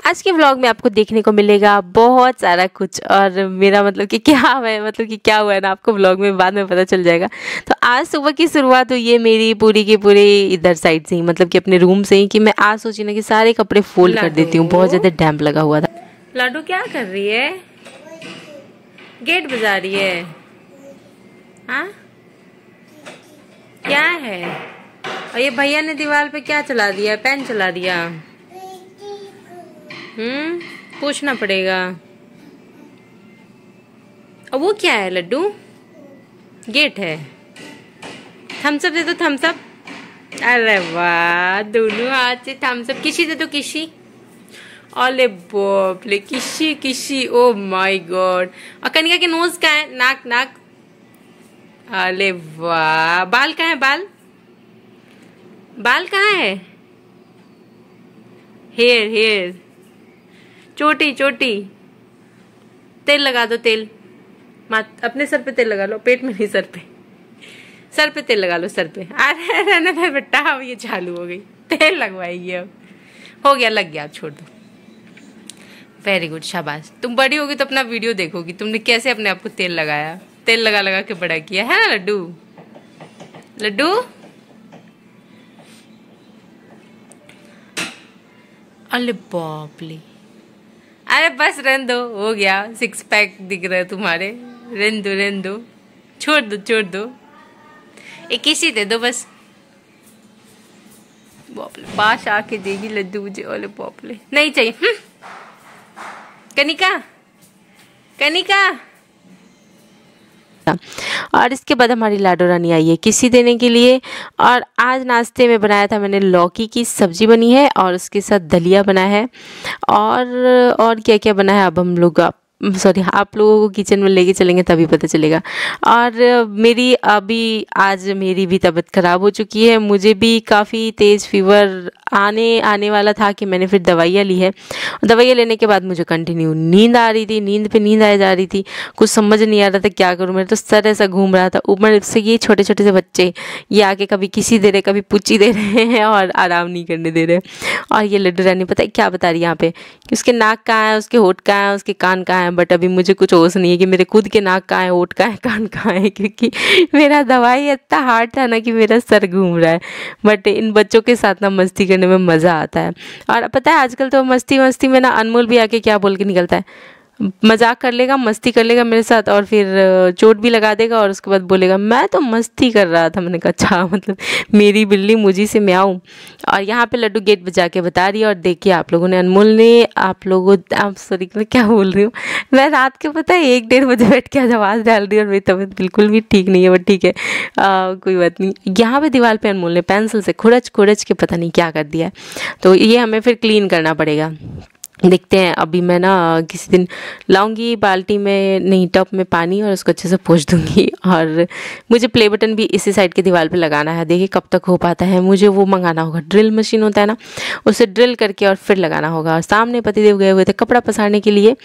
आज के व्लॉग में आपको देखने को मिलेगा बहुत सारा कुछ, और मेरा मतलब कि क्या है, मतलब कि क्या हुआ है ना, आपको व्लॉग में बाद में पता चल जाएगा। तो आज सुबह की शुरुआत हुई है मेरी पूरी की पूरी इधर साइड से ही, मतलब कि अपने रूम से ही, कि मैं आज सोची ना कि सारे कपड़े फोल्ड कर देती हूँ। बहुत ज़्यादा डैम्प लगा हुआ था। लाडू क्या कर रही है? गेट बजा रही है? हाँ क्या है? और ये भैया ने दीवार पे क्या चला दिया? पेन चला दिया। पूछना पड़ेगा। और वो क्या है लड्डू? गेट है। थम्स अप दे दो, थम्स अप। अरे वाह, दोनों हाथ से थम्स अप। किसी दे दो, किसी। अरे बाप रे, किसी किसी। Oh my God. और कनिका के नोज का है? नाक नाक। अरे वाह, बाल कहाँ है? बाल बाल कहाँ है? Hair hair. चोटी चोटी। तेल लगा दो, तेल। अपने सर पे तेल लगा लो, पेट में नहीं, सर पे। सर पे तेल लगा लो, सर पे। अरे रहने दे बेटा, अब ये चालू हो गई, तेल लगवाएगी अब। हो गया, लग गया, छोड़ दो। वेरी गुड, शाबाश। तुम बड़ी होगी तो अपना वीडियो देखोगी तुमने कैसे अपने आप को तेल लगाया, तेल लगा लगा के बड़ा किया है ना लड्डू। लड्डू अरे बाप रे। अरे बस रहने दो, हो गया। 6 पैक दिख रहे तुम्हारे। रहने दो, छोड़ दो, छोड़ दो। एक किसी दे दो बस। बाप रे, बाश आके देगी लड्डू मुझे। ओले बाप रे, नहीं चाहिए। कनिका, कनिका। और इसके बाद हमारी लाडो रानी आई है किसी देने के लिए। और आज नाश्ते में बनाया था मैंने, लौकी की सब्जी बनी है और उसके साथ दलिया बना है। और क्या क्या बना है अब हम लोग, सॉरी, आप लोगों को किचन में लेके चलेंगे तभी पता चलेगा। और मेरी अभी आज मेरी भी तबीयत ख़राब हो चुकी है। मुझे भी काफ़ी तेज़ फीवर आने वाला था कि मैंने फिर दवाइयाँ ली है। दवाइयाँ लेने के बाद मुझे कंटिन्यू नींद आ रही थी, नींद पे नींद आ जा रही थी। कुछ समझ नहीं आ रहा था क्या करूँ। मेरा तो सर ऐसा घूम रहा था। ऊपर से ये छोटे छोटे से बच्चे ये आके कभी किसी दे रहे, कभी पुच्ची दे रहे हैं और आराम नहीं करने दे रहे। और ये लड्डू रानी पता है क्या बता रही है यहाँ पे, कि उसके नाक कहाँ है, उसके होठ कहाँ है, उसके कान कहाँ है। बट अभी मुझे कुछ होश नहीं है कि मेरे खुद के नाक कहाँ है, होठ कहाँ है, कान कहाँ है, क्योंकि मेरा दवाई इतना हार्ड था ना कि मेरा सर घूम रहा है। बट इन बच्चों के साथ ना मस्ती करने में मज़ा आता है। और पता है आजकल तो मस्ती मस्ती में ना अनमोल भी आके क्या बोल के निकलता है, मजाक कर लेगा, मस्ती कर लेगा मेरे साथ, और फिर चोट भी लगा देगा और उसके बाद बोलेगा मैं तो मस्ती कर रहा था। मैंने कहा अच्छा, मतलब मेरी बिल्ली मुझी से मैं आऊँ। और यहाँ पे लड्डू गेट बजा के बता रही है। और देखिए आप लोगों ने, अनमोल ने, आप सॉरी मैं क्या बोल रही हूँ, मैं रात के पता है 1-1:30 बजे बैठ के आज आवाज़ डाल रही हूँ और मेरी तबीयत बिल्कुल भी ठीक नहीं है। बट ठीक है, कोई बात नहीं। यहाँ पे दीवार पे अनमोल ने पेंसिल से खुरच खुरच के पता नहीं क्या कर दिया है, तो ये हमें फिर क्लीन करना पड़ेगा। देखते हैं। अभी मैं ना किसी दिन लाऊंगी बाल्टी में, नहीं टब में पानी, और उसको अच्छे से पोंछ दूंगी। और मुझे प्ले बटन भी इसी साइड के दीवार पे लगाना है। देखिए कब तक हो पाता है। मुझे वो मंगाना होगा, ड्रिल मशीन होता है ना, उसे ड्रिल करके और फिर लगाना होगा। और सामने पतिदेव गए हुए थे कपड़ा पसारने के लिए,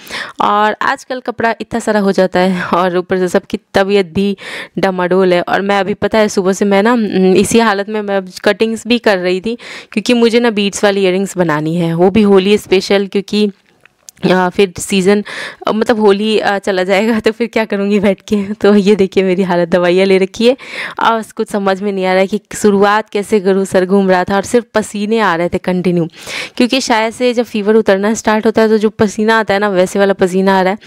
और आजकल कपड़ा इतना सारा हो जाता है और ऊपर से सबकी तबीयत भी डमाडोल है। और मैं अभी पता है सुबह से मैं ना इसी हालत में मैं कटिंग्स भी कर रही थी, क्योंकि मुझे ना बीड्स वाली इयरिंग्स बनानी है, वो भी होली स्पेशल, क्योंकि फिर सीज़न मतलब होली चला जाएगा तो फिर क्या करूँगी बैठ के। तो ये देखिए मेरी हालत, दवाइयाँ ले रखी है और कुछ समझ में नहीं आ रहा है कि शुरुआत कैसे करूँ। सर घूम रहा था और सिर्फ पसीने आ रहे थे कंटिन्यू, क्योंकि शायद से जब फीवर उतरना स्टार्ट होता है तो जो पसीना आता है ना, वैसे वाला पसीना आ रहा है।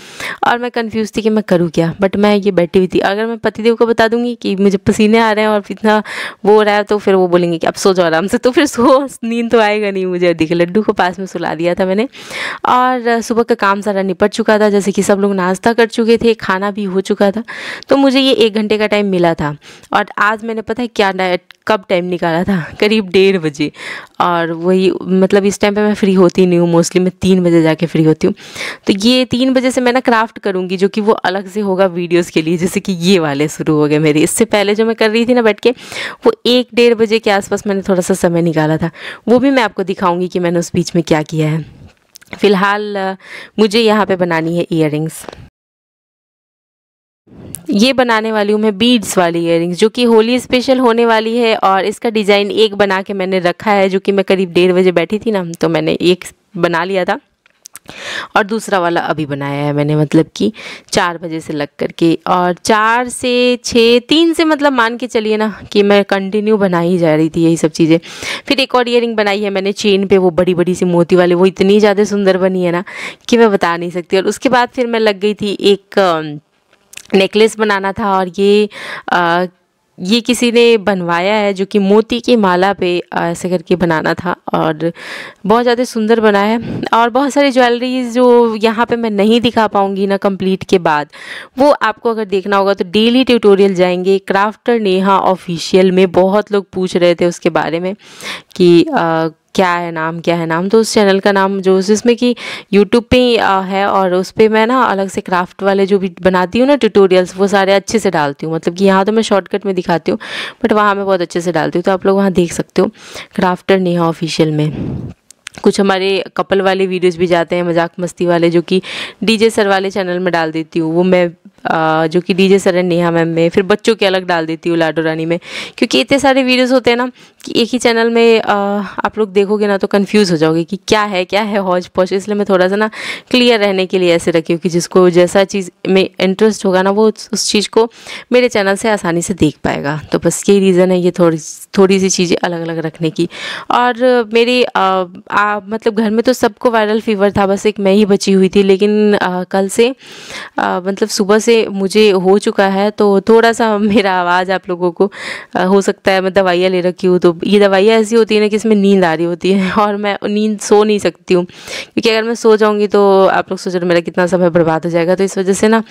और मैं कंफ्यूज थी कि मैं करूँ क्या। बट मैं ये बैठी हुई थी। अगर मैं पतिदेव को बता दूँगी कि मुझे पसीने आ रहे हैं और इतना वो हो रहा है, तो फिर वो बोलेंगे कि अब सो जाओ आराम से, तो फिर नींद तो आएगा नहीं मुझे। देखिए लड्डू को पास में सुला दिया था मैंने, और सुबह का काम सारा निपट चुका था। जैसे कि सब लोग नाश्ता कर चुके थे, खाना भी हो चुका था, तो मुझे ये 1 घंटे का टाइम मिला था। और आज मैंने पता है क्या कब टाइम निकाला था, करीब 1:30 बजे। और वही मतलब इस टाइम पे मैं फ्री होती नहीं हूँ, मोस्टली मैं 3 बजे जाके फ्री होती हूँ। तो ये 3 बजे से मैं ना क्राफ्ट करूँगी, जो कि वो अलग से होगा वीडियोज़ के लिए। जैसे कि ये वाले शुरू हो गए मेरे। इससे पहले जो मैं कर रही थी ना बैठ के, वो 1-1:30 बजे के आसपास मैंने थोड़ा सा समय निकाला था। वो भी मैं आपको दिखाऊँगी कि मैंने उस बीच में क्या किया है। फ़िलहाल मुझे यहाँ पे बनानी है इयररिंग्स। ये बनाने वाली हूँ मैं बीड्स वाली इयररिंग्स, जो कि होली स्पेशल होने वाली है। और इसका डिज़ाइन एक बना के मैंने रखा है, जो कि मैं करीब 1:30 बजे बैठी थी ना, तो मैंने एक बना लिया था। और दूसरा वाला अभी बनाया है मैंने, मतलब कि 4 बजे से लग करके, और 4 से 6, 3 से मतलब मान के चलिए ना कि मैं कंटिन्यू बना ही जा रही थी यही सब चीज़ें। फिर एक और ईयरिंग बनाई है मैंने चेन पे, वो बड़ी बड़ी सी मोती वाले, वो इतनी ज़्यादा सुंदर बनी है ना कि मैं बता नहीं सकती। और उसके बाद फिर मैं लग गई थी एक नेकलेस बनाना था, और ये किसी ने बनवाया है जो कि मोती की माला पे ऐसे करके बनाना था, और बहुत ज़्यादा सुंदर बना है। और बहुत सारी ज्वेलरीज जो यहाँ पे मैं नहीं दिखा पाऊँगी ना कंप्लीट के बाद, वो आपको अगर देखना होगा तो डेली ट्यूटोरियल जाएंगे क्राफ्टर नेहा ऑफिशियल में। बहुत लोग पूछ रहे थे उसके बारे में कि क्या है नाम, तो उस चैनल का नाम जो जिसमें कि यूट्यूब पे ही है, और उस पर मैं ना अलग से क्राफ्ट वाले जो भी बनाती हूँ ना ट्यूटोरियल्स, वो सारे अच्छे से डालती हूँ। मतलब कि यहाँ तो मैं शॉर्टकट में दिखाती हूँ, बट वहाँ मैं बहुत अच्छे से डालती हूँ, तो आप लोग वहाँ देख सकते हो क्राफ्टर नेहा ऑफिशियल में। कुछ हमारे कपल वाले वीडियोस भी जाते हैं, मजाक मस्ती वाले, जो कि डीजे सर वाले चैनल में डाल देती हूँ, वो मैं जो कि DJ sir and Neha ma'am में। फिर बच्चों के अलग डाल देती हूँ लाडो रानी में, क्योंकि इतने सारे वीडियोस होते हैं ना कि एक ही चैनल में आप लोग देखोगे ना तो कंफ्यूज हो जाओगे कि क्या है हौज पौच। इसलिए मैं थोड़ा सा ना क्लियर रहने के लिए ऐसे रखी हूँ कि जिसको जैसा चीज़ में इंटरेस्ट होगा ना वो उस चीज़ को मेरे चैनल से आसानी से देख पाएगा। तो बस यही रीज़न है ये थोड़ी सी चीज़ें अलग अलग रखने की। और मेरी मतलब घर में तो सबको वायरल फीवर था, बस एक मैं ही बची हुई थी। लेकिन कल से मतलब सुबह से मुझे हो चुका है, तो थोड़ा सा मेरा आवाज़ आप लोगों को हो सकता है, मैं दवाइयाँ ले रखी हूँ, तो ये दवाइयाँ ऐसी होती है ना कि इसमें नींद आ रही होती है, और मैं नींद सो नहीं सकती हूँ, क्योंकि अगर मैं सो जाऊँगी तो आप लोग सोच रहे मेरा कितना समय बर्बाद हो जाएगा। तो इस वजह से ना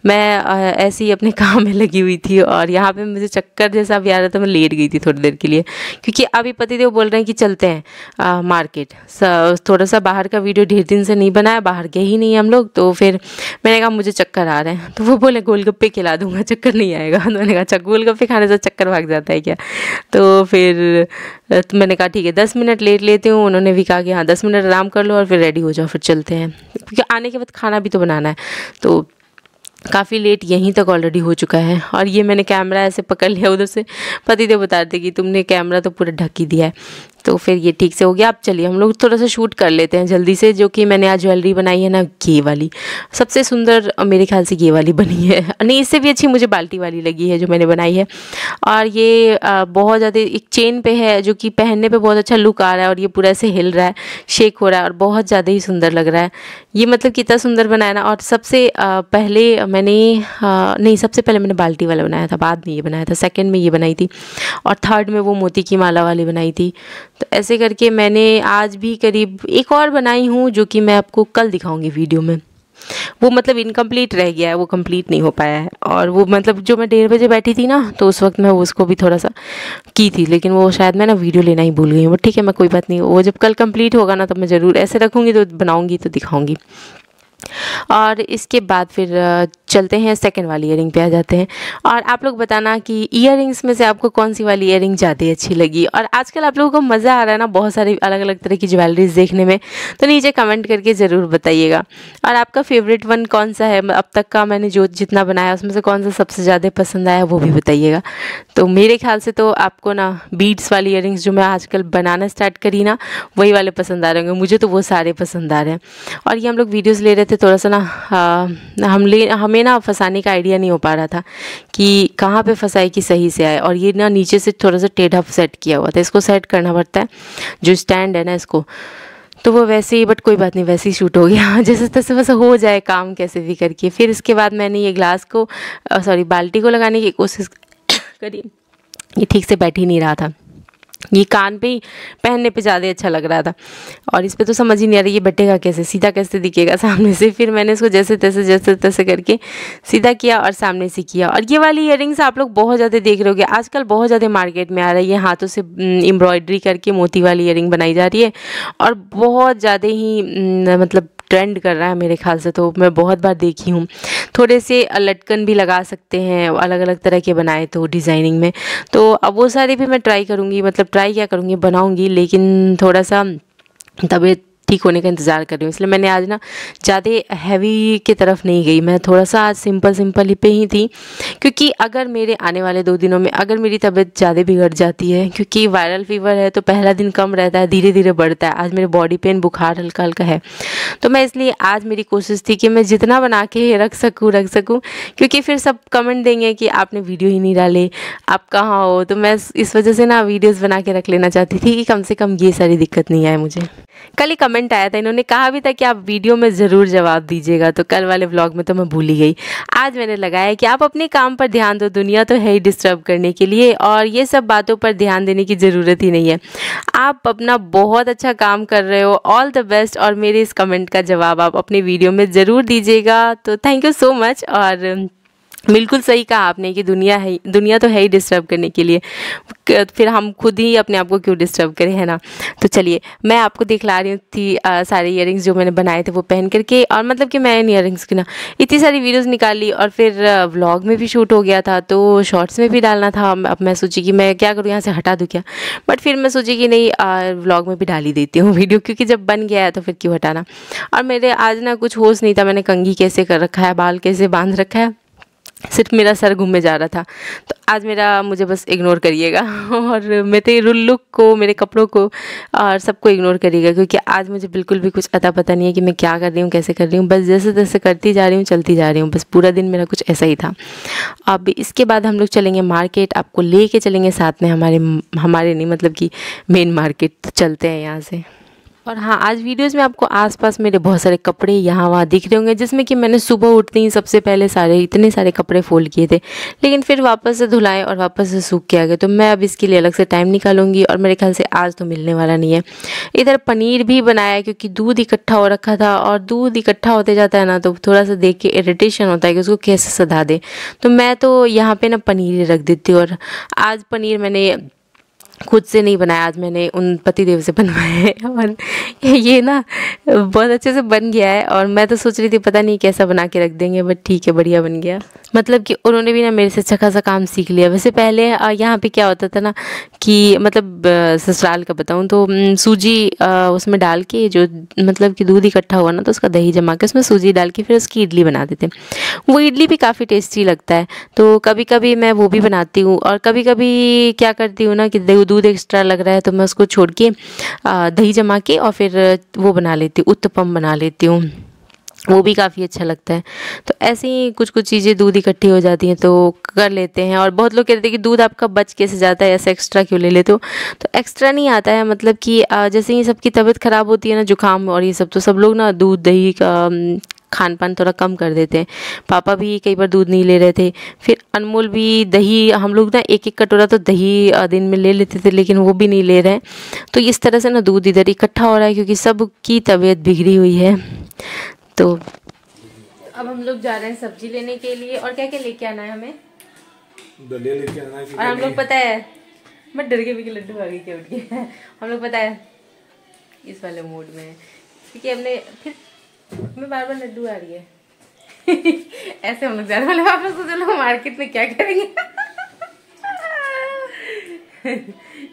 मैं ऐसे ही अपने काम में लगी हुई थी, और यहाँ पे मुझे चक्कर जैसा भी आ रहा था, मैं लेट गई थी थोड़ी देर के लिए, क्योंकि अभी पतिदेव बोल रहे हैं कि चलते हैं मार्केट। थोड़ा सा बाहर का वीडियो ढेर दिन से नहीं बनाया, बाहर गए ही नहीं हम लोग, तो फिर मैंने कहा मुझे चक्कर आ रहे हैं, तो वो बोले गोलगप्पे खिला दूंगा, चक्कर नहीं आएगा। तो मैंने कहा अच्छा, गोलगप्पे खाने से चक्कर भाग जाता है क्या? तो फिर तो मैंने कहा ठीक है 10 मिनट लेट लेती हूँ। उन्होंने भी कहा कि हाँ 10 मिनट आराम कर लो और फिर रेडी हो जाओ, फिर चलते हैं, क्योंकि आने के बाद खाना भी तो बनाना है। तो काफ़ी लेट यहीं तक ऑलरेडी हो चुका है। और ये मैंने कैमरा ऐसे पकड़ लिया, उधर से पतिदेव बता रहे थे कि तुमने कैमरा तो पूरा ढक ही दिया है, तो फिर ये ठीक से हो गया। अब चलिए हम लोग थोड़ा सा शूट कर लेते हैं जल्दी से। जो कि मैंने आज ज्वेलरी बनाई है ना, ये वाली सबसे सुंदर मेरे ख्याल से ये वाली बनी है, नहीं इससे भी अच्छी मुझे बाल्टी वाली लगी है जो मैंने बनाई है। और ये बहुत ज़्यादा एक चेन पे है, जो कि पहनने पे बहुत अच्छा लुक आ रहा है, और ये पूरा ऐसे हिल रहा है, शेक हो रहा है, और बहुत ज़्यादा ही सुंदर लग रहा है ये। मतलब कितना सुंदर बनाया ना। और सबसे पहले मैंने नहीं, सबसे पहले मैंने बाल्टी वाला बनाया था, बाद में ये बनाया था, सेकंड में ये बनाई थी, और थर्ड में वो मोती की माला वाली बनाई थी। तो ऐसे करके मैंने आज भी करीब एक और बनाई हूँ, जो कि मैं आपको कल दिखाऊंगी वीडियो में। वो मतलब इनकम्प्लीट रह गया है, वो कंप्लीट नहीं हो पाया है। और वो मतलब जो मैं 1:30 बजे बैठी थी ना, तो उस वक्त मैं उसको भी थोड़ा सा की थी, लेकिन वो शायद मैं ना वीडियो लेना ही भूल गई हूँ। ठीक है, मैं कोई बात नहीं, वो जब कल कंप्लीट होगा ना तब मैं ज़रूर ऐसे रखूँगी, तो बनाऊँगी तो दिखाऊँगी। और इसके बाद फिर चलते हैं सेकंड वाली ईयरिंग पे आ जाते हैं। और आप लोग बताना कि ईयरिंग्स में से आपको कौन सी वाली ईयरिंग ज़्यादा अच्छी लगी। और आजकल आप लोगों को मज़ा आ रहा है ना बहुत सारी अलग अलग तरह की ज्वेलरीज देखने में, तो नीचे कमेंट करके ज़रूर बताइएगा। और आपका फेवरेट वन कौन सा है, अब तक का मैंने जो जितना बनाया उसमें से कौन सा सबसे ज़्यादा पसंद आया वो भी बताइएगा। तो मेरे ख्याल से तो आपको ना बीड्स वाली ईयरिंग्स जो मैं आजकल बनाना स्टार्ट करी ना, वही वाले पसंद आ रहे होंगे। मुझे तो वो सारे पसंद आ रहे हैं। और ये हम लोग वीडियोज़ ले रहे थे, थोड़ा सा ना हमें ना फंसाने का आइडिया नहीं हो पा रहा था कि कहाँ पे फंसाए कि सही से आए। और ये ना नीचे से थोड़ा सा टेढ़ा सेट किया हुआ था, इसको सेट करना पड़ता है, जो स्टैंड है ना इसको, तो वो वैसे ही, बट कोई बात नहीं, वैसे ही शूट हो गया जैसे तैसे बस हो जाए काम कैसे भी करके। फिर इसके बाद मैंने ये ग्लास को बाल्टी को लगाने की कोशिश करी, ये ठीक से बैठ ही नहीं रहा था। ये कान पे ही पहनने पे ज़्यादा अच्छा लग रहा था, और इस पे तो समझ ही नहीं आ रही ये बैठेगा कैसे, सीधा कैसे दिखेगा सामने से। फिर मैंने इसको जैसे तैसे करके सीधा किया और सामने से किया। और ये वाली इयरिंग्स आप लोग बहुत ज़्यादा देख रहे होगे, आजकल बहुत ज़्यादा मार्केट में आ रही है, हाथों से एम्ब्रॉयडरी करके मोती वाली इयरिंग बनाई जा रही है, और बहुत ज़्यादा ही मतलब ट्रेंड कर रहा है मेरे ख्याल से। तो मैं बहुत बार देखी हूँ। थोड़े से लटकन भी लगा सकते हैं अलग अलग तरह के बनाए तो डिज़ाइनिंग में, तो अब वो सारे भी मैं ट्राई करूँगी, मतलब ट्राई क्या करूँगी, बनाऊँगी। लेकिन थोड़ा सा तबीयत ठीक होने का इंतज़ार कर रही हूँ। इसलिए मैंने आज ना ज़्यादा हैवी की तरफ नहीं गई, मैं थोड़ा सा आज सिंपल ही पे ही थी, क्योंकि अगर मेरे आने वाले 2 दिनों में अगर मेरी तबीयत ज़्यादा बिगड़ जाती है, क्योंकि वायरल फीवर है तो पहला दिन कम रहता है, धीरे धीरे बढ़ता है। आज मेरे बॉडी पेन बुखार हल्का हल्का है, तो मैं इसलिए आज मेरी कोशिश थी कि मैं जितना बना के रख सकूँ, क्योंकि फिर सब कमेंट देंगे कि आपने वीडियो ही नहीं डाले, आप कहाँ हो। तो मैं इस वजह से ना वीडियोज़ बना के रख लेना चाहती थी कि कम से कम ये सारी दिक्कत नहीं आए मुझे। कल ही कमेंट आया था, इन्होंने कहा भी था कि आप वीडियो में ज़रूर जवाब दीजिएगा, तो कल वाले व्लॉग में तो मैं भूल ही गई। आज मैंने लगाया कि आप अपने काम पर ध्यान दो, दुनिया तो है ही डिस्टर्ब करने के लिए, और ये सब बातों पर ध्यान देने की ज़रूरत ही नहीं है। आप अपना बहुत अच्छा काम कर रहे हो, ऑल द बेस्ट। और मेरे इस कमेंट का जवाब आप अपने वीडियो में ज़रूर दीजिएगा। तो थैंक यू सो मच। और बिल्कुल सही कहा आपने कि दुनिया तो है ही डिस्टर्ब करने के लिए, फिर हम खुद ही अपने आप को क्यों डिस्टर्ब करें, है ना। तो चलिए मैं आपको दिखला रही थी सारे इयररिंग्स जो मैंने बनाए थे वो पहन करके। और मतलब कि मैं इन इयररिंग्स की ना इतनी सारी वीडियोस निकाल ली, और फिर व्लॉग में भी शूट हो गया था, तो शॉर्ट्स में भी डालना था। अब मैं सोची कि मैं क्या करूँ, यहाँ से हटा दूँ क्या, बट फिर मैं सोची कि नहीं, व्लॉग में भी डाल ही देती हूँ वीडियो, क्योंकि जब बन गया है तो फिर क्यों हटाना। और मेरे आज ना कुछ होश नहीं था, मैंने कंघी कैसे कर रखा है, बाल कैसे बांध रखा है, सिर्फ मेरा सर घूमने जा रहा था। तो आज मुझे बस इग्नोर करिएगा, और मेरे लुक को, मेरे कपड़ों को और सबको इग्नोर करिएगा, क्योंकि आज मुझे बिल्कुल भी कुछ अता पता नहीं है कि मैं क्या कर रही हूँ, कैसे कर रही हूँ। बस जैसे तैसे करती जा रही हूँ, चलती जा रही हूँ। बस पूरा दिन मेरा कुछ ऐसा ही था। अब इसके बाद हम लोग चलेंगे मार्केट, आपको लेके चलेंगे साथ में, हमारे नहीं मतलब कि मेन मार्केट। तो चलते हैं यहाँ से। और हाँ, आज वीडियोस में आपको आसपास मेरे बहुत सारे कपड़े यहाँ वहाँ दिख रहे होंगे, जिसमें कि मैंने सुबह उठते ही सबसे पहले इतने सारे कपड़े फोल्ड किए थे, लेकिन फिर वापस से धुलाए और वापस से सूख के आ गए। तो मैं अब इसके लिए अलग से टाइम निकालूंगी, और मेरे ख्याल से आज तो मिलने वाला नहीं है। इधर पनीर भी बनाया, क्योंकि दूध इकट्ठा हो रखा था, और दूध इकट्ठा होते जाता है ना तो थोड़ा सा देख के इरिटेशन होता है कि उसको कैसे सधा दे। तो मैं तो यहाँ पे ना पनीर रख देती हूँ। और आज पनीर मैंने खुद से नहीं बनाया, आज मैंने उन पतिदेव से बनवाया है, और ये ना बहुत अच्छे से बन गया है। और मैं तो सोच रही थी पता नहीं कैसा बना के रख देंगे, बट ठीक है, बढ़िया बन गया। मतलब कि उन्होंने भी ना मेरे से अच्छा खासा काम सीख लिया। वैसे पहले यहाँ पे क्या होता था ना कि मतलब ससुराल का बताऊँ तो सूजी उसमें डाल के, जो मतलब कि दूध इकट्ठा हुआ ना तो उसका दही जमा के उसमें सूजी डाल के फिर उसकी इडली बना देते। वो इडली भी काफ़ी टेस्टी लगता है। तो कभी कभी मैं वो भी बनाती हूँ, और कभी कभी क्या करती हूँ ना कि दूध एक्स्ट्रा लग रहा है तो मैं उसको छोड़ के दही जमा के और फिर वो बना लेती हूँ, उत्तपम बना लेती हूँ। वो भी काफ़ी अच्छा लगता है। तो ऐसे ही कुछ कुछ चीज़ें दूध इकट्ठी हो जाती हैं तो कर लेते हैं। और बहुत लोग कहते हैं कि दूध आपका बच कैसे जाता है, ऐसा एक्स्ट्रा क्यों ले लेते हो। तो एक्स्ट्रा नहीं आता है, मतलब कि जैसे ही सबकी तबीयत ख़राब होती है ना, जुकाम और ये सब, तो सब लोग ना दूध दही का खान पान थोड़ा कम कर देते हैं। पापा भी कई बार दूध नहीं ले रहे थे, फिर अनमोल भी दही, हम लोग ना एक एक कटोरा तो दही दिन में ले लेते थे, लेकिन वो भी नहीं ले रहे हैं। तो इस तरह से ना दूध इधर इकट्ठा हो रहा है, क्योंकि सबकी तबीयत बिगड़ी हुई है। तो अब हम लोग जा रहे हैं सब्जी लेने के लिए। और क्या क्या लेके आना है हमें? दलिया लेके आना है। और हम लोग पता है, मैं डर के भी लड्डू आ गई क्या उठ के। हम लोग पता है इस वाले मूड में, क्योंकि हमने फिर मैं बार बार लड्डू आ रही है। ऐसे हम लोग जा रहे हैं, वापस तो चलो मार्केट में क्या करेंगे।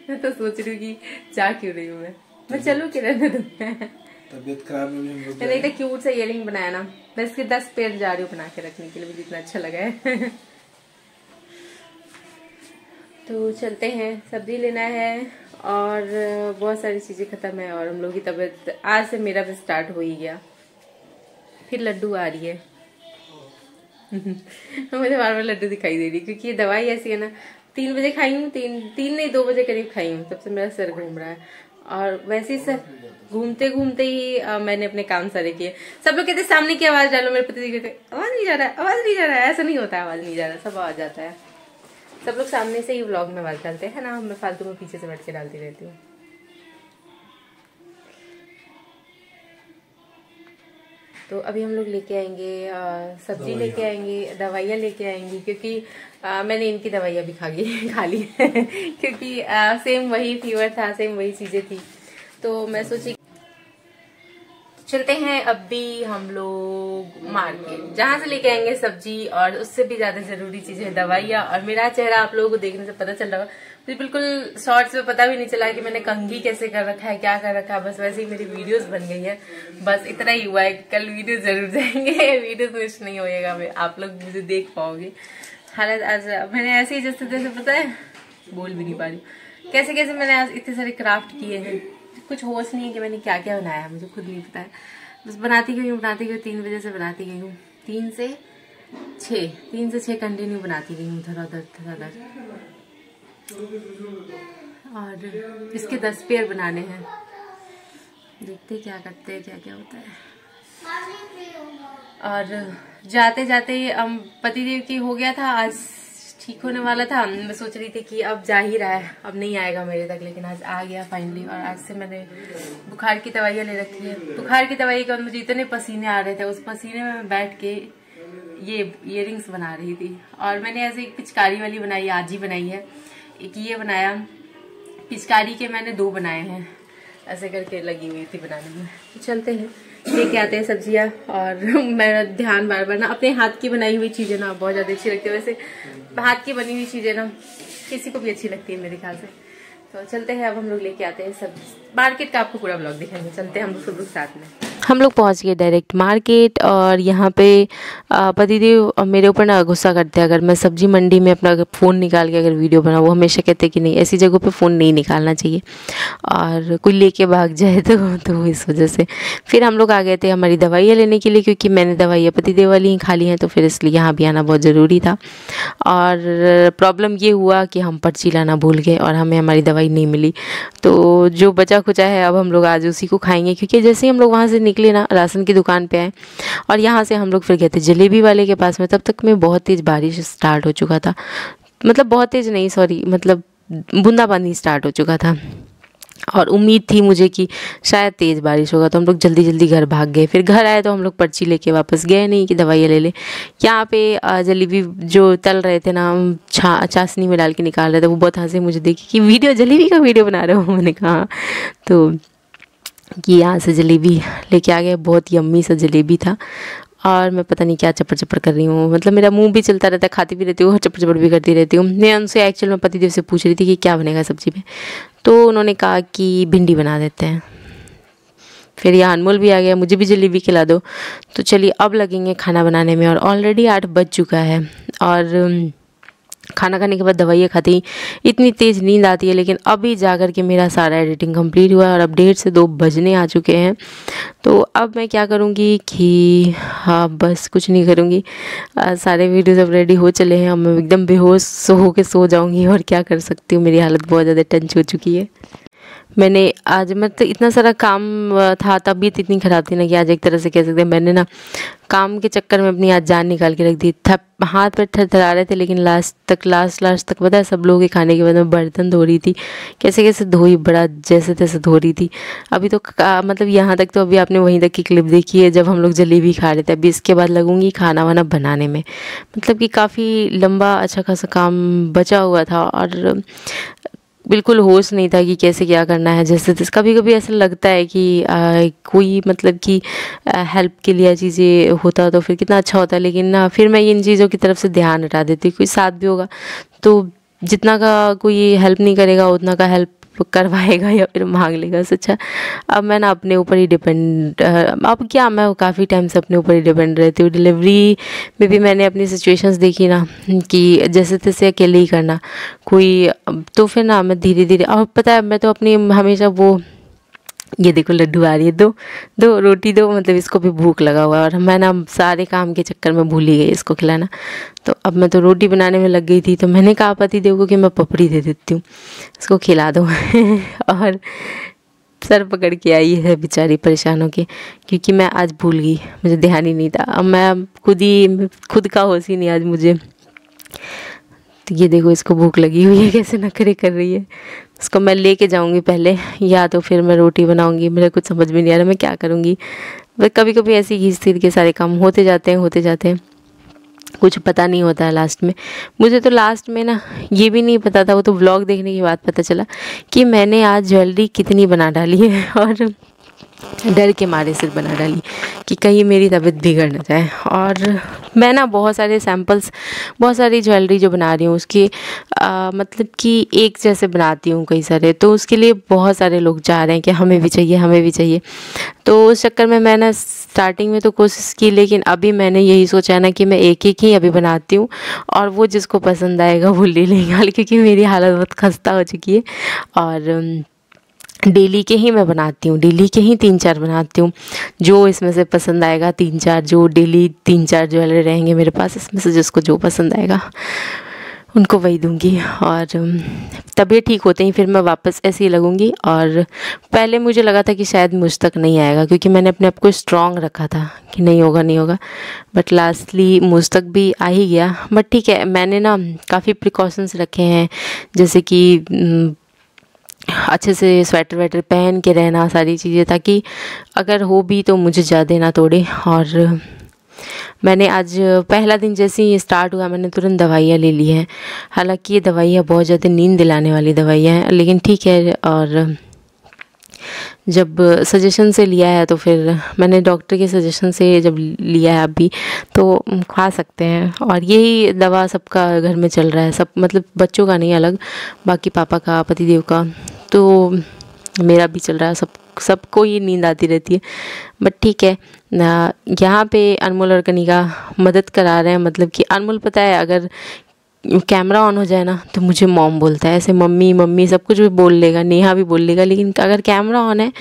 मैं तो सोच रही हूँ कि जा क्यों रही हूँ मैं चलूँ कि रहने दूँ। तबीयत खराब है, मैंने इतना क्यूट सा इयररिंग बनाया ना, मैं इसके 10 पेयर जा रही हूँ बना के रखने के लिए, मुझे इतना अच्छा लगा है। तो चलते हैं, सब्जी लेना है और बहुत सारी चीजें खत्म है, और हम लोग की तबीयत आज से मेरा भी स्टार्ट हो ही गया। फिर लड्डू आ रही है। मुझे बार बार लड्डू दिखाई दे रही है, क्योंकि ये दवाई ऐसी है ना, 3 बजे खाई हूँ, तीन नहीं 2 बजे करीब खाई हूँ, तब से मेरा सर घूम रहा है। और वैसे ही सर घूमते घूमते ही मैंने अपने काम सारे किए। सब लोग कहते सामने की आवाज डालो, मेरे पति कहते आवाज नहीं जा रहा है, आवाज नहीं जा रहा है। ऐसा नहीं होता, आवाज नहीं जा रहा, सब आवाज जाता है। सब लोग सामने से ही व्लॉग में आवाज डालते हैं ना, मैं फालतू में पीछे से बैठ के डालती रहती हूँ। तो अभी हम लोग लेके आएंगे सब्जी, लेके आएंगे दवाइयाँ लेके आएंगी, क्योंकि मैंने इनकी दवाइयाँ भी खा ली। क्योंकि सेम वही फीवर था, सेम वही चीजें थी। तो मैं सोची चलते हैं अभी हम लोग मार्केट, जहाँ से लेके आएंगे सब्जी और उससे भी ज्यादा जरूरी चीज है दवाइयाँ। और मेरा चेहरा आप लोगों को देखने से पता चल रहा होगा, मुझे बिल्कुल शॉर्ट्स में पता भी नहीं चला कि मैंने कंघी कैसे कर रखा है, क्या कर रखा है। बस वैसे ही मेरी वीडियोस बन गई है, बस इतना ही हुआ है। कल वीडियो जरूर जाएंगे, वीडियोस मिस नहीं होएगा, आप लोग मुझे देख पाओगे। हालांकि आज मैंने ऐसे ही जैसे तैसे, पता है बोल भी नहीं पा रही कैसे कैसे मैंने आज इतने सारे क्राफ्ट किए हैं। कुछ होश नहीं है कि मैंने क्या क्या बनाया, मुझे खुद नहीं पता है। बस बनाती गई हूँ 3 बजे से बनाती गई हूँ, 3 से 6 कंटिन्यू बनाती गई हूँ, उधर और इसके 10 पेयर बनाने हैं। देखते क्या करते हैं, क्या क्या होता है। और जाते जाते पतिदेव की हो गया था, आज ठीक होने वाला था। मैं सोच रही थी कि अब जा ही रहा है, अब नहीं आएगा मेरे तक, लेकिन आज आ गया फाइनली। और आज से मैंने बुखार की दवाइयाँ ले रखी है। बुखार की दवाई के बाद मुझे इतने पसीने आ रहे थे, उस पसीने में मैं बैठ के ये इयररिंग्स बना रही थी। और मैंने ऐसे एक पिचकारी वाली बनाई, आज ही बनाई है। एक ये बनाया, पिचकारी के मैंने 2 बनाए हैं, ऐसे करके लगी हुई थी बनाने में। चलते हैं लेके आते हैं सब्जियां। और मेरा ध्यान बार बार ना, अपने हाथ की बनाई हुई चीजें ना बहुत ज्यादा अच्छी लगती है। वैसे हाथ की बनी हुई चीजें ना किसी को भी अच्छी लगती है मेरे ख्याल से। तो चलते हैं, अब हम लोग लेके आते हैं सब मार्केट का, आपको पूरा ब्लॉग दिखाएंगे। चलते हैं हम लोग सब लोग साथ में। हम लोग पहुंच गए डायरेक्ट मार्केट। और यहाँ पे पतिदेव मेरे ऊपर ना गुस्सा करते हैं अगर मैं सब्जी मंडी में अपना फ़ोन निकाल के अगर वीडियो बनाऊँ। वो हमेशा कहते हैं कि नहीं, ऐसी जगहों पे फ़ोन नहीं निकालना चाहिए, और कोई लेके भाग जाए तो इस वजह से फिर हम लोग आ गए थे हमारी दवाइयाँ लेने के लिए, क्योंकि मैंने दवाइयाँ पतिदेव वाली ही खा ली हैं, तो फिर इसलिए यहाँ भी आना बहुत ज़रूरी था। और प्रॉब्लम ये हुआ कि हम पर्ची लाना भूल गए और हमें हमारी दवाई नहीं मिली। तो जो बचा खुचा है अब हम लोग आज उसी को खाएंगे, क्योंकि जैसे ही हम लोग वहाँ से निकले ना, राशन की दुकान पे आए और यहाँ से हम लोग फिर गए थे जलेबी वाले के पास में। तब तक में बहुत तेज़ बारिश स्टार्ट हो चुका था, मतलब बहुत तेज़ नहीं, सॉरी, मतलब बूंदाबांदी स्टार्ट हो चुका था। और उम्मीद थी मुझे कि शायद तेज़ बारिश होगा, तो हम लोग जल्दी जल्दी घर भाग गए। फिर घर आए तो हम लोग पर्ची लेके वापस गए नहीं कि दवाइयाँ ले ले। यहाँ पे जलेबी जो तल रहे थे ना, चाशनी में डाल के निकाल रहे थे, वो बहुत हंसे मुझे देखी कि वीडियो जलेबी का वीडियो बना रहे हो। मैंने कहा तो कि यहाँ से जलेबी लेके आ गए, बहुत यम्मी सा जलेबी था। और मैं पता नहीं क्या चप्पड़ चप्पड़ कर रही हूँ, मतलब मेरा मुंह भी चलता रहता है, खाती भी रहती हूँ, चप्पड़ चप्पड़ भी करती रहती हूँ। मैं उनसे एक्चुअल में पतिदेव से पूछ रही थी कि क्या बनेगा सब्जी में, तो उन्होंने कहा कि भिंडी बना देते हैं। फिर यहाँ अनमोल भी आ गया, मुझे भी जलेबी खिला दो। तो चलिए अब लगेंगे खाना बनाने में। और ऑलरेडी 8 बज चुका है और खाना खाने के बाद दवाइयाँ खाती इतनी तेज़ नींद आती है। लेकिन अभी जाकर के मेरा सारा एडिटिंग कंप्लीट हुआ और अब 1:30 से 2 बजने आ चुके हैं। तो अब मैं क्या करूँगी कि हाँ, बस कुछ नहीं करूँगी, सारे वीडियोस अब रेडी हो चले हैं। अब मैं एकदम बेहोश होके सो जाऊँगी, और क्या कर सकती हूँ, मेरी हालत बहुत ज़्यादा टेंस हो चुकी है। मैंने आज मतलब इतना सारा काम था, तबीयत इतनी ख़राब थी ना कि आज एक तरह से कह सकते हैं मैंने ना काम के चक्कर में अपनी आज जान निकाल के रख दी। हाथ पैर थरथरा रहे थे, लेकिन लास्ट तक पता है, सब लोगों के खाने के बाद मैं बर्तन धो रही थी, कैसे कैसे धोई, बड़ा जैसे तैसे धो रही थी। अभी तो मतलब यहाँ तक तो अभी आपने वहीं तक की क्लिप देखी है जब हम लोग जलेबी खा रहे थे। अभी इसके बाद लगूंगी खाना वाना बनाने में, मतलब कि काफ़ी लंबा अच्छा खासा काम बचा हुआ था और बिल्कुल होश नहीं था कि कैसे क्या करना है। जैसे कभी कभी ऐसा लगता है कि कोई मतलब कि हेल्प के लिए चीज़ें होता तो फिर कितना अच्छा होता, लेकिन ना फिर मैं इन चीज़ों की तरफ से ध्यान हटा देती। कोई साथ भी होगा तो जितना का कोई हेल्प नहीं करेगा उतना का हेल्प करवाएगा या फिर मांग लेगा। अच्छा, अब मैं ना अपने ऊपर ही डिपेंड, अब क्या, मैं काफ़ी टाइम से अपने ऊपर ही डिपेंड रहती हूँ। डिलीवरी में भी मैंने अपनी सिचुएशंस देखी ना कि जैसे तैसे अकेले ही करना कोई, तो फिर ना मैं धीरे धीरे, और पता है मैं तो अपनी हमेशा वो, ये देखो लड्डू आ रही है, दो रोटी दो, मतलब इसको भी भूख लगा हुआ है और मैं ना सारे काम के चक्कर में भूल ही गई इसको खिलाना। तो अब मैं तो रोटी बनाने में लग गई थी, तो मैंने कहा पतिदेव को कि मैं पपड़ी दे देती हूँ, इसको खिला दो। और सर पकड़ के आई है बेचारी परेशान होके, क्योंकि मैं आज भूल गई, मुझे ध्यान ही नहीं था। अब मैं खुद का होश ही नहीं आज मुझे। तो ये देखो इसको भूख लगी हुई है, कैसे नखरे कर रही है। इसको मैं लेके जाऊंगी पहले, या तो फिर मैं रोटी बनाऊंगी, मेरे कुछ समझ में नहीं आ रहा मैं क्या करूंगी। कभी कभी ऐसी घिस तीर के सारे काम होते जाते हैं, कुछ पता नहीं होता है लास्ट में। मुझे तो लास्ट में ना ये भी नहीं पता था, वो तो व्लॉग देखने के बाद पता चला कि मैंने आज ज्वेलरी कितनी बना डाली है। और डर के मारे सिर्फ बना डाली कि कहीं मेरी तबीयत बिगड़ ना जाए। और मैं ना बहुत सारे सैम्पल्स, बहुत सारी ज्वेलरी जो बना रही हूँ उसकी मतलब कि एक जैसे बनाती हूँ कई सारे, तो उसके लिए बहुत सारे लोग चाह रहे हैं कि हमें भी चाहिए, हमें भी चाहिए। तो उस चक्कर में मैं ना स्टार्टिंग में तो कोशिश की, लेकिन अभी मैंने यही सोचा ना कि मैं एक एक ही अभी बनाती हूँ और वो जिसको पसंद आएगा वो ले लेगा, क्योंकि मेरी हालत बहुत खस्ता हो चुकी है। और डेली के ही मैं बनाती हूँ, डेली के ही 3-4 बनाती हूँ। जो इसमें से पसंद आएगा 3-4, जो डेली 3-4 ज्वेलरी रहेंगे मेरे पास, इसमें से जिसको जो पसंद आएगा उनको वही दूँगी। और तबीयत ठीक होते ही फिर मैं वापस ऐसे ही लगूँगी। और पहले मुझे लगा था कि शायद मुझ तक नहीं आएगा, क्योंकि मैंने अपने आप को स्ट्रॉन्ग रखा था कि नहीं होगा नहीं होगा, बट लास्टली मुझ तक भी आ ही गया। बट ठीक है, मैंने ना काफ़ी प्रिकॉशंस रखे हैं, जैसे कि अच्छे से स्वेटर वेटर पहन के रहना, सारी चीज़ें, ताकि अगर हो भी तो मुझे ज़्यादा ना तोड़े। और मैंने आज पहला दिन जैसे ही स्टार्ट हुआ मैंने तुरंत दवाइयाँ ले ली हैं। हालांकि ये दवाइयाँ बहुत ज़्यादा नींद दिलाने वाली दवाइयाँ हैं, लेकिन ठीक है। और जब सजेशन से लिया है तो फिर मैंने डॉक्टर के सजेशन से जब लिया है अभी, तो खा सकते हैं। और यही दवा सबका घर में चल रहा है, सब मतलब बच्चों का नहीं अलग, बाकी पापा का, पतिदेव का, तो मेरा भी चल रहा है। सबको ही नींद आती रहती है। बट ठीक है, यहाँ पे अनमोल और कनिका मदद करा रहे हैं। मतलब कि अनमोल पता है अगर कैमरा ऑन हो जाए ना तो मुझे मॉम बोलता है, ऐसे मम्मी मम्मी सब कुछ भी बोल लेगा, नेहा भी बोल लेगा, लेकिन अगर कैमरा ऑन है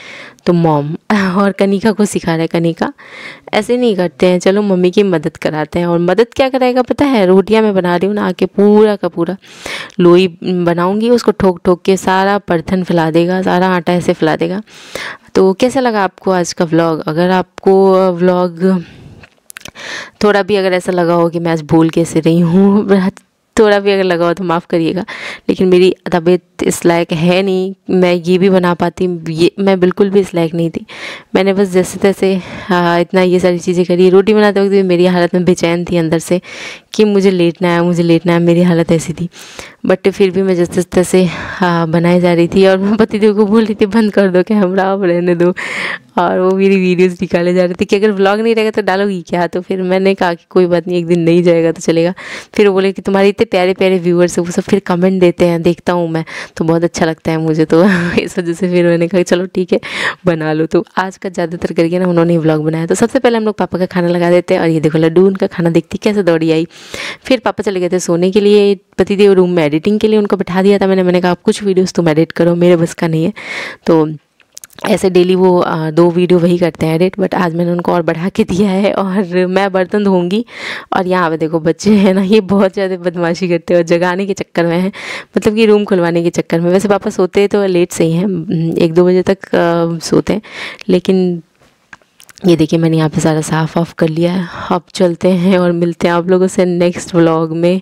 तो मॉम। और कनिका को सिखा रहा है, कनिका ऐसे नहीं करते हैं, चलो मम्मी की मदद कराते हैं। और मदद क्या कराएगा पता है, रोटियां मैं बना रही हूँ ना, आके पूरा का पूरा लोई बनाऊंगी, उसको ठोक ठोक के सारा बर्तन फैला देगा, सारा आटा ऐसे फैला देगा। तो कैसा लगा आपको आज का व्लॉग? अगर आपको व्लॉग थोड़ा भी अगर ऐसा लगा हो कि मैं आज भूल कैसे रही हूँ, थोड़ा भी अगर लगा हो तो माफ़ करिएगा, लेकिन मेरी तबीयत इस लायक है नहीं मैं ये भी बना पाती, ये मैं बिल्कुल भी इस लायक नहीं थी। मैंने बस जैसे तैसे इतना ये सारी चीज़ें करी। रोटी बनाते वक्त भी मेरी हालत में बेचैन थी अंदर से कि मुझे लेटना है, मुझे लेटना है, मेरी हालत ऐसी थी। बट फिर भी मैं जैसे तैसे बनाई जा रही थी। और मैं पतिदेव को बोल रही थी बंद कर दो कैमरा, अब रहने दो। और वो मेरी वीडियोस निकाले जा रहे थे कि अगर व्लॉग नहीं रहेगा तो डालोगी क्या? तो फिर मैंने कहा कि कोई बात नहीं, एक दिन नहीं जाएगा तो चलेगा। फिर वो बोले कि तुम्हारे इतने प्यारे प्यारे व्यूअर्स हैं, वो सब फिर कमेंट देते हैं, देखता हूँ मैं, तो बहुत अच्छा लगता है मुझे। तो इस वजह से फिर मैंने कहा चलो ठीक है बना लो। तो आज का ज़्यादातर करके ना उन्होंने व्लॉग बनाया। तो सबसे पहले हम लोग पापा का खाना लगा देते हैं। और ये देखो लड्डू उनका खाना देखती कैसे दौड़ी आई। फिर पापा चले गए थे सोने के लिए, पतिदेव रूम में एडिटिंग के लिए उनको बैठा दिया था मैंने कहा आप कुछ वीडियोस तुम एडिट करो, मेरे बस का नहीं है। तो ऐसे डेली वो 2 वीडियो वही करते हैं एडिट, बट आज मैंने उनको और बढ़ा के दिया है। और मैं बर्तन धोऊंगी। और यहाँ पे देखो बच्चे हैं ना, ये बहुत ज़्यादा बदमाशी करते हैं और जगाने के चक्कर में है, मतलब कि रूम खुलवाने के चक्कर में। वैसे पापा सोते तो लेट से ही हैं, 1-2 बजे तक सोते हैं, लेकिन ये देखिए मैंने यहाँ पे सारा साफ़ ऑफ कर लिया है। अब चलते हैं और मिलते हैं आप लोगों से नेक्स्ट व्लॉग में।